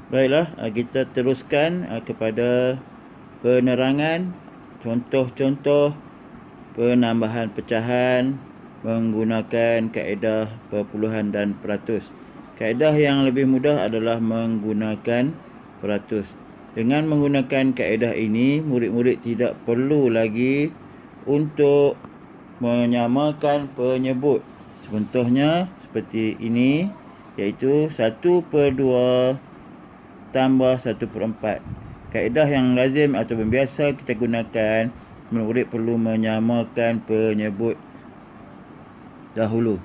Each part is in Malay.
Baiklah, kita teruskan kepada penerangan contoh-contoh penambahan pecahan menggunakan kaedah perpuluhan dan peratus. Kaedah yang lebih mudah adalah menggunakan peratus. Dengan menggunakan kaedah ini, murid-murid tidak perlu lagi untuk menyamakan penyebut. Contohnya seperti ini, iaitu 1/2 tambah 1/4. Kaedah yang lazim atau biasa kita gunakan, murid perlu menyamakan penyebut dahulu.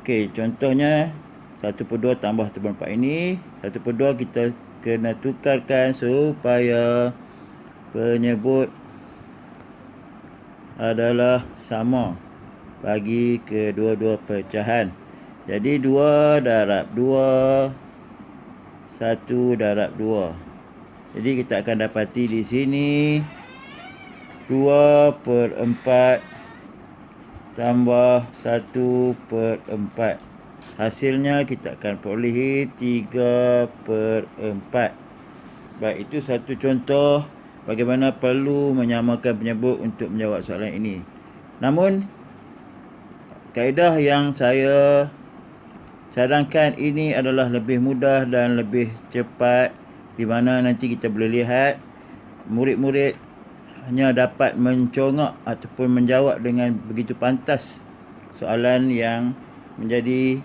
Okey, contohnya 1/2 tambah 1/4 ini, 1/2 kita kena tukarkan supaya penyebut adalah sama bagi kedua-dua pecahan. Jadi 2 darab 2, 1 darab 2. Jadi kita akan dapati di sini 2/4 tambah 1/4. Hasilnya kita akan perolehi 3/4. Baik, itu satu contoh bagaimana perlu menyamakan penyebut untuk menjawab soalan ini. Namun, kaedah yang saya cadangkan ini adalah lebih mudah dan lebih cepat, di mana nanti kita boleh lihat murid-murid hanya dapat mencongak ataupun menjawab dengan begitu pantas soalan yang menjadi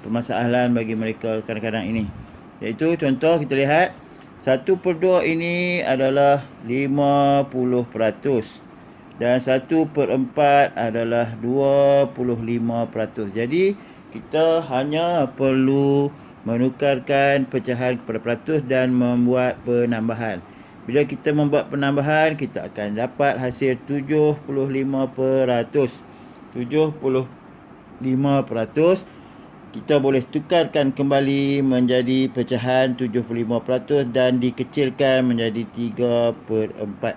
permasalahan bagi mereka kadang-kadang ini. Iaitu contoh kita lihat 1/2 ini adalah 50% dan 1/4 adalah 25%. Jadi kita hanya perlu menukarkan pecahan kepada peratus dan membuat penambahan. Bila kita membuat penambahan, kita akan dapat hasil 75%. 75%. Kita boleh tukarkan kembali menjadi pecahan 75% dan dikecilkan menjadi 3/4.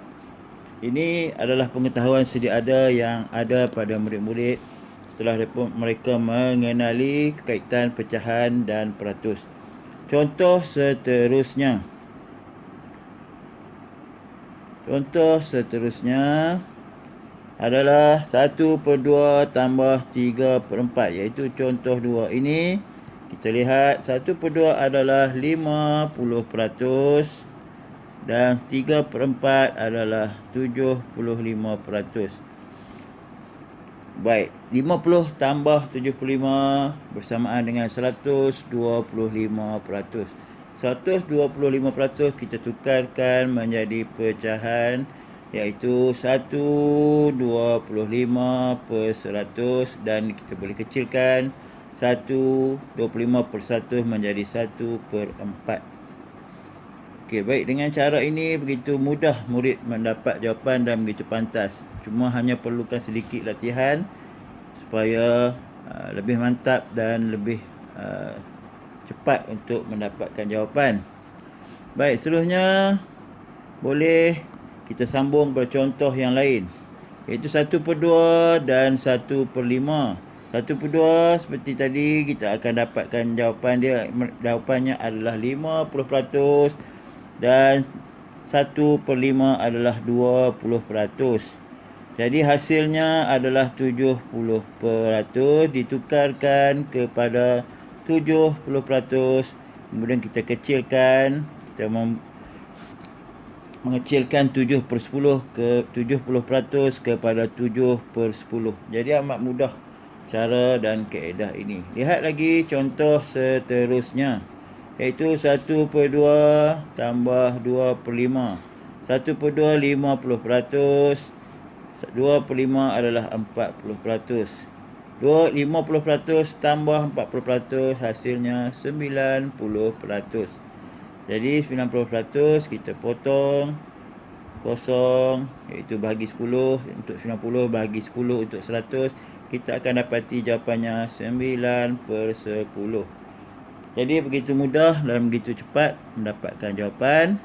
Ini adalah pengetahuan sedia ada yang ada pada murid-murid setelah mereka mengenali kaitan pecahan dan peratus. Contoh seterusnya. Adalah 1/2 tambah 3/4, iaitu contoh 2 ini. Kita lihat 1/2 adalah 50% dan 3/4 adalah 75%. Baik, 50 tambah 75 bersamaan dengan 125%. 125% kita tukarkan menjadi pecahan, iaitu 125/100 dan kita boleh kecilkan 125/1 menjadi 1/4. Okey, baik, dengan cara ini begitu mudah murid mendapat jawapan dan begitu pantas. Cuma hanya perlukan sedikit latihan supaya lebih mantap dan lebih cepat untuk mendapatkan jawapan. Baik, seterusnya boleh kita sambung bercontoh yang lain, iaitu 1/2 dan 1/5. 1/2 seperti tadi, kita akan dapatkan jawapan dia. Jawapannya adalah 50% dan 1/5 adalah 20%. Jadi hasilnya adalah 70% ditukarkan kepada 70%. Kemudian kita kecilkan, kita mengecilkan 7/10 ke 70% kepada 7/10. Jadi amat mudah cara dan kaedah ini. Lihat lagi contoh seterusnya, iaitu 1/2 tambah 2/5. 1/2 50%, 2/5 adalah 40%. 50% tambah 40% hasilnya 90%. Jadi 90% kita potong kosong, iaitu bahagi 10 untuk 90, bahagi 10 untuk 100. Kita akan dapati jawapannya 9/10. Jadi begitu mudah dan begitu cepat mendapatkan jawapan.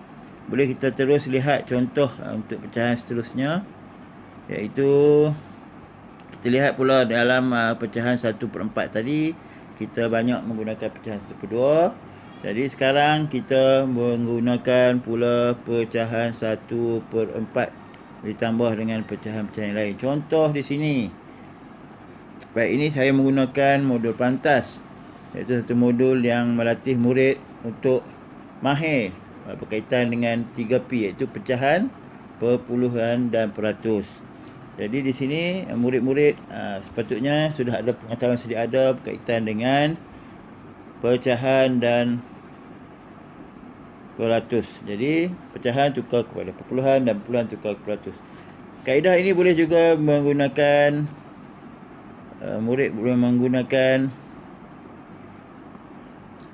Boleh kita terus lihat contoh untuk pecahan seterusnya, iaitu kita lihat pula dalam pecahan 1/4 tadi, kita banyak menggunakan pecahan 1/2. Jadi sekarang kita menggunakan pula pecahan 1/4 ditambah dengan pecahan-pecahan lain. Contoh di sini. Baik, ini saya menggunakan modul pantas, iaitu satu modul yang melatih murid untuk mahir berkaitan dengan 3P, iaitu pecahan, perpuluhan dan peratus. Jadi di sini murid-murid sepatutnya sudah ada pengetahuan sedia ada berkaitan dengan pecahan dan peratus. Jadi pecahan tukar kepada perpuluhan dan perpuluhan tukar ke peratus. Kaedah ini boleh juga menggunakan murid boleh menggunakan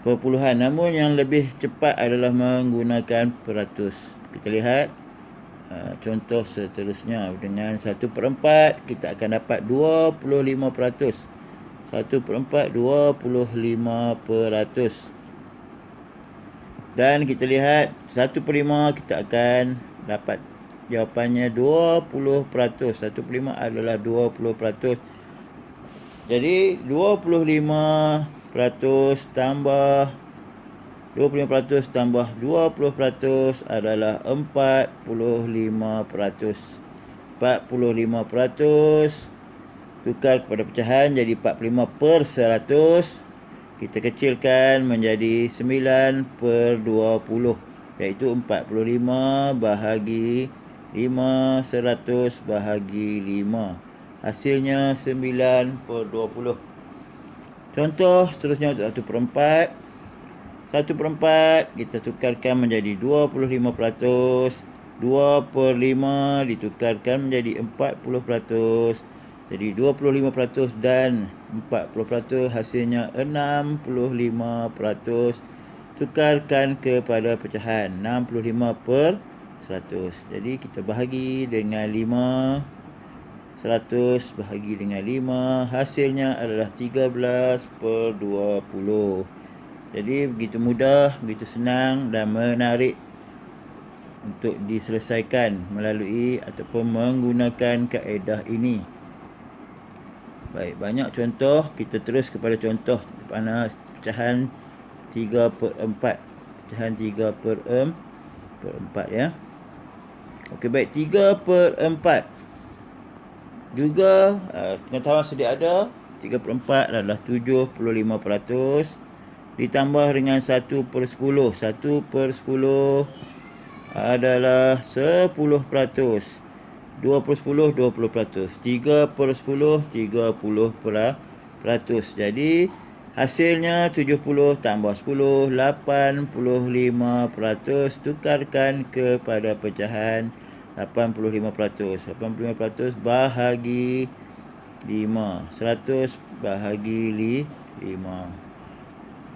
perpuluhan, namun yang lebih cepat adalah menggunakan peratus. Kita lihat contoh seterusnya. Dengan 1/4 kita akan dapat 25%. 1/4 25%. Dan kita lihat 1/5 kita akan dapat jawapannya 20%. 1/5 adalah 20%. Jadi 25% tambah 25% tambah 20% adalah 45%. 45% tukar kepada pecahan jadi 45/100. Kita kecilkan menjadi 9/20, iaitu 45 bahagi 5, 100 bahagi 5. Hasilnya 9/20. Contoh seterusnya untuk 1/4. 1/4 kita tukarkan menjadi 25%. 2/5 ditukarkan menjadi 40%. Jadi 25% dan 40%, hasilnya 65%. Tukarkan kepada pecahan 65/100. Jadi kita bahagi dengan 5. 100 bahagi dengan 5, hasilnya adalah 13/20. Jadi begitu mudah, begitu senang dan menarik untuk diselesaikan melalui ataupun menggunakan kaedah ini. Baik, banyak contoh. Kita terus kepada contoh mana pecahan 3/4. Pecahan 3/4 ya. Okey, baik, 3/4 juga pengetahuan sedia ada. 3/4 adalah 75%. Ditambah dengan 1/10. 1/10 adalah 10%. 2/10 20%. 3/10 30%. Jadi hasilnya 70 tambah 10 85%. Tukarkan kepada pecahan 85%. 85% bahagi 5. 100 bahagi 5.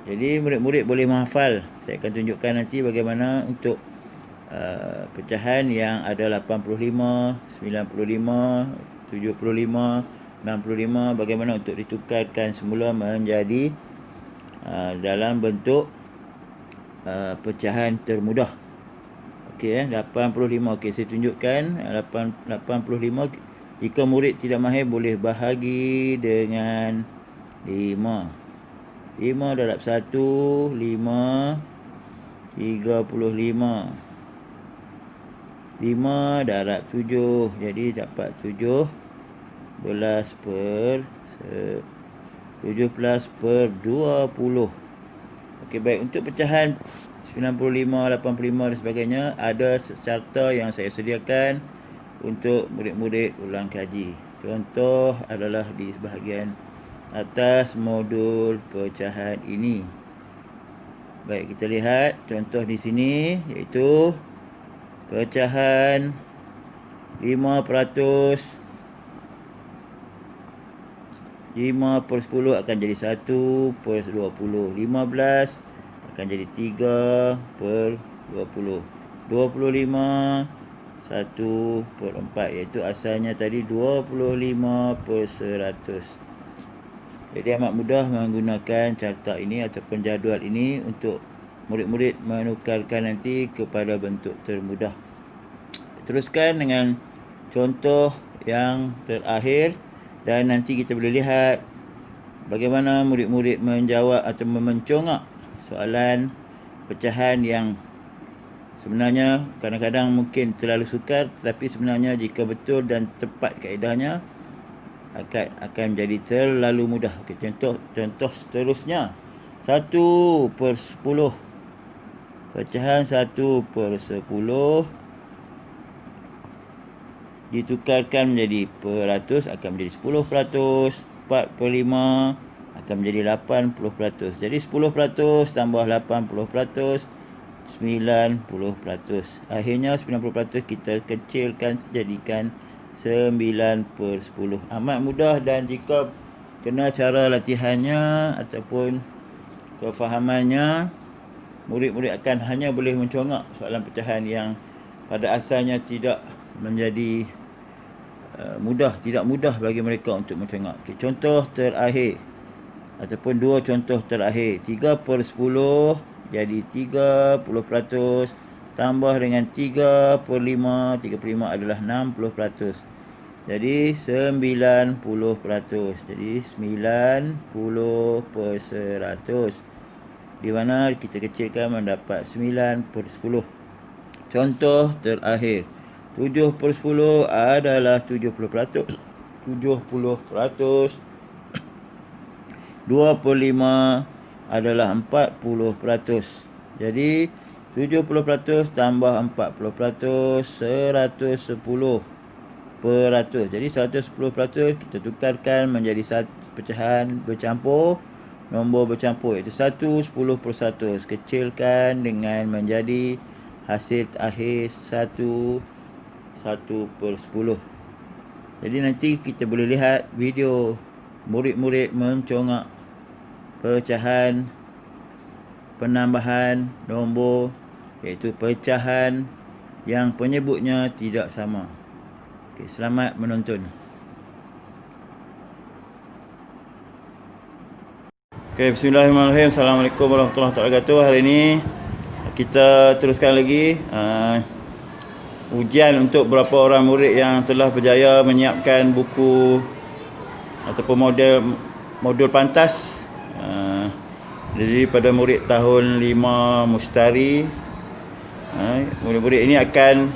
Jadi murid-murid boleh menghafal. Saya akan tunjukkan nanti bagaimana untuk pecahan yang ada 85, 95, 75, 65, bagaimana untuk ditukarkan semula menjadi dalam bentuk pecahan termudah. Okey, 85. Okey, saya tunjukkan 85. Jika murid tidak mahir boleh bahagi dengan 5. 5 darab 1, 5, 35. 5 darab 7, jadi dapat 17/20. Okey, baik, untuk pecahan 95, 85 dan sebagainya, ada carta yang saya sediakan untuk murid-murid ulang kaji. Contoh adalah di bahagian atas modul pecahan ini. Baik, kita lihat contoh di sini, iaitu pecahan 5%. 5/10 akan jadi 1/20. 15 akan jadi 3/20. 25 1/4, iaitu asalnya tadi 25%. Jadi amat mudah menggunakan carta ini ataupun jadual ini untuk murid-murid menukarkan nanti kepada bentuk termudah. Teruskan dengan contoh yang terakhir dan nanti kita boleh lihat bagaimana murid-murid menjawab atau mencongak soalan pecahan yang sebenarnya kadang-kadang mungkin terlalu sukar, tetapi sebenarnya jika betul dan tepat kaedahnya akan menjadi terlalu mudah. Okey, contoh seterusnya 1/10. Pecahan 1/10 ditukarkan menjadi peratus akan menjadi 10%, 4/5 akan menjadi 80%. Jadi 10% tambah 80%, 90%. Akhirnya 90% kita kecilkan jadikan 9/10. Amat mudah, dan jika kena cara latihannya ataupun kefahamannya, murid-murid akan hanya boleh mencongak soalan pecahan yang pada asalnya tidak menjadi tidak mudah bagi mereka untuk mencongak. Okay, contoh terakhir ataupun dua contoh terakhir. 3/10 jadi 30%, tambah dengan 3/5, 3/5 adalah 60%. Jadi 90%. Jadi 90%, di mana kita kecilkan mendapat 9/10. Contoh terakhir, 7/10 adalah 70%. 70%. 2/5 adalah 40%. Jadi 70% tambah 40%, 110%. Jadi 110% kita tukarkan menjadi pecahan bercampur, nombor bercampur, iaitu 1 10%. Kecilkan dengan menjadi hasil akhir 1/10. Jadi nanti kita boleh lihat video murid-murid mencongak pecahan penambahan nombor, iaitu pecahan yang penyebutnya tidak sama. Okey, selamat menonton. Okey, bismillahirrahmanirrahim. Assalamualaikum warahmatullahi wabarakatuh. Hari ini kita teruskan lagi ujian untuk beberapa orang murid yang telah berjaya menyiapkan buku ataupun modul pantas. Jadi pada murid tahun 5 Mustari, murid-murid ini akan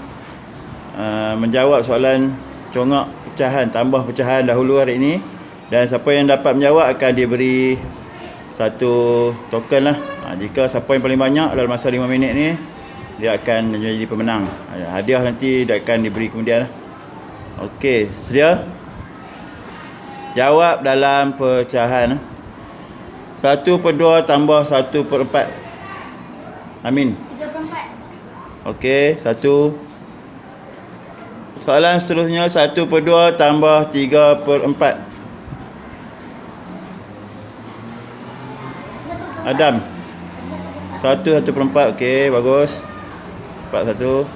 menjawab soalan congak pecahan, tambah pecahan dahulu hari ini, dan siapa yang dapat menjawab akan diberi satu token lah. Jika siapa yang paling banyak dalam masa 5 minit ni, dia akan menjadi pemenang. Hadiah nanti dia akan diberi kemudian. Okey, sedia? Jawab dalam pecahan. 1/2 tambah 1/4. Amin. 3/4. Okey, 1. Soalan seterusnya, 1/2 tambah 3/4. Adam. 1/4. Okey, bagus. 1.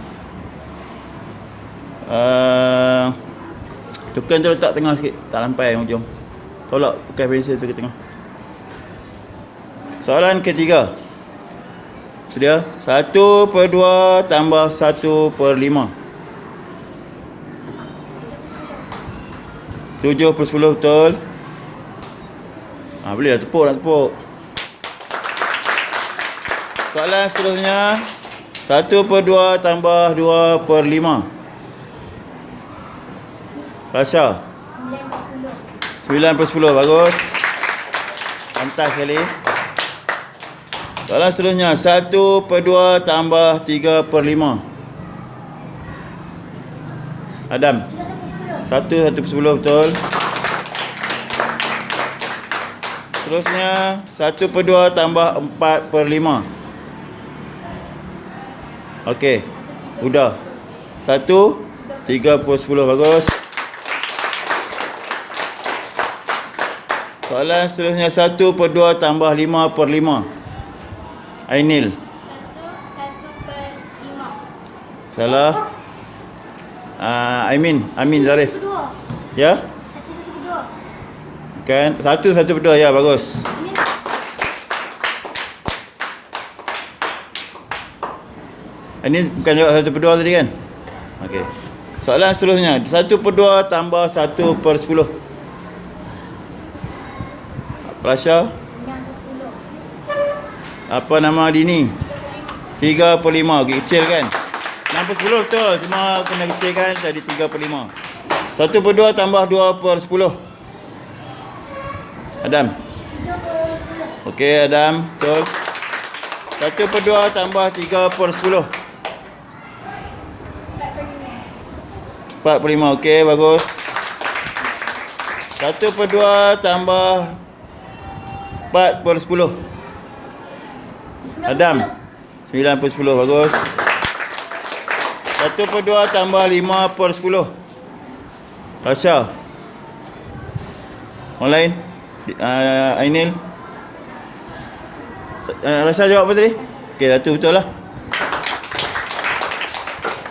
Token tu letak tengah sikit, tak lampai hujung. Tolak pakai pensel tu ke tengah. Soalan ketiga. Sedia? 1/2 tambah 1/5. 7/10 betul. Boleh dah tepuk, nak tepuk. Soalan seterusnya, 1/2 tambah 2/5. Rasha. 9/10. Bagus. Pantas sekali. Soalan seterusnya, 1/2 tambah 3/5. Adam. 1/10 betul. Seterusnya, 1/2 tambah 4/5. Okey, sudah. 3/10. Bagus. Soalan seterusnya, 1/2 tambah 5/5. Ainil. 1/5. Salah. Amin Zarif. 1/2. Ya? 1/2. Kan? 1/2. Ya, bagus. Ini bukan jawab 1/2 tadi kan? Okey. Soalan seterusnya, 1/2 tambah 1/10. Rasha. 9/10. Apa nama Dini? 35. Okey, kecil kan? 6 per 10 betul. Cuma kena kecilkan jadi 35. 1 per 2 tambah 2 per 10. Adam. 7 per 10. Okey, Adam. Betul. 1 per 2 tambah 3 per 10. 4 per 5. 4 per 5. Okey, bagus. 1 per 2 tambah 4 per 10. Adam. 9 per 10. Bagus. 1 per 2 tambah 5 per 10. Rasha. Orang lain? Ainil. Rasha jawab apa tadi? Okey, satu betul lah.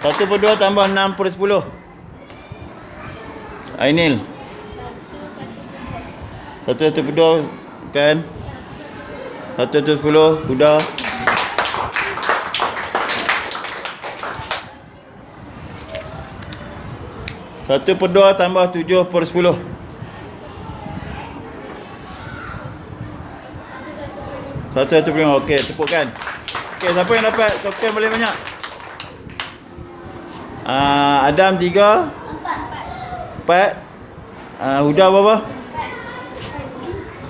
1 per 2 tambah 6 per 10. Ainil. 1 per 2 kan? 1 per 10. Sudah. 1 per 2 tambah 7 per 10. 1 per 5. Okey, tepukkan. Okey, siapa yang dapat token paling banyak? Adam 3. 4. Huda berapa?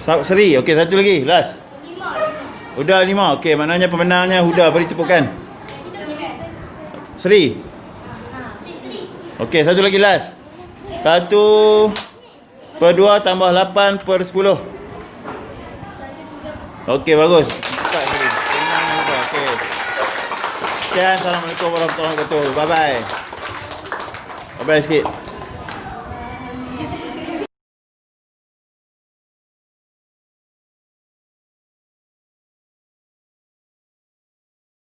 4. Seri. Okey, satu lagi. Last. 5. Huda 5. Okey, maknanya pemenangnya Huda. Beri tepukan. Kita siap. Seri. Ha. Okey, satu lagi last. 1 per 2 tambah 8 per 10. 1 3 per 10. Okey, bagus. Cepat Seri. Pemenangnya Huda. Okey. Sekian. Assalamualaikum warahmatullahi wabarakatuh. Bye-bye. Bye-bye sikit.